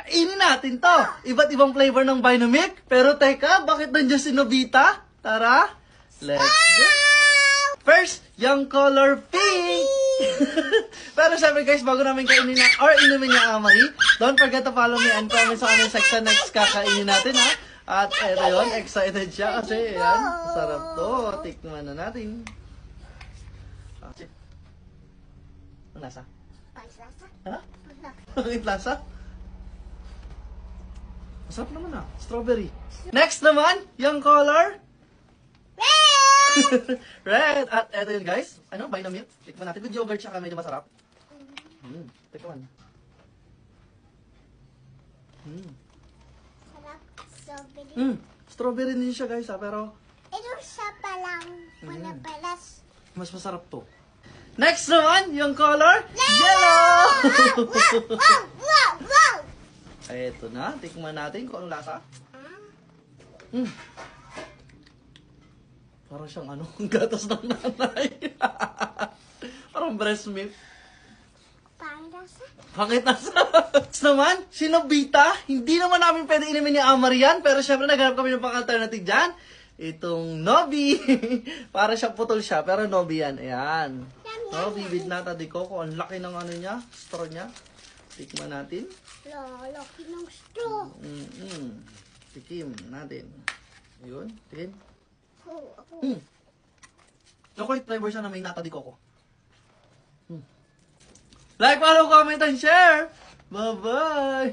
Kainin natin to. Iba't ibang flavor ng Vinomic. Pero teka, bakit nandiyan si Nobita? Tara, let's go. First, yung color pink. Pero syempre guys, bago namin kainin na, or inumin niya Amari, don't forget to follow me and comment sa comment section. Next kakainin natin ha. At eto yun, excited siya kasi yan, sarap to. Tikman na natin. Ang lasa? Ha? Ang lasa? Masarap naman ah. Strawberry. Next naman, yung color? Red! Red! At eto yun guys. Ano? Vinomic. Tikman natin. With yogurt siya medyo masarap. Tikman. Sarap. Strawberry. Strawberry din siya guys ha. Pero Ito siya palang palapalas. mas masarap to. Next naman, yung color? Yellow! Wow! Eto na. Tikman natin kung anong lasa. Parang siyang ano, gatas ng nanay. Parang breast milk. Pangit na sa... Next naman, si Nobita. Hindi naman namin pwede inumin ni Amarian. Pero syempre naghanap kami ng pang-alternative dyan. Itong Nobi. Para siyang putol siya. Pero Nobi yan. Ayan. Nobi with nata de coco. Ang laki ng ano niya. Straw niya. Tikman natin. Laki ng straw. Tikim natin. Ayun. Tikim. Ako. Chocolate flavor siya na may nata de coco. Like, follow, comment, and share! Bye-bye!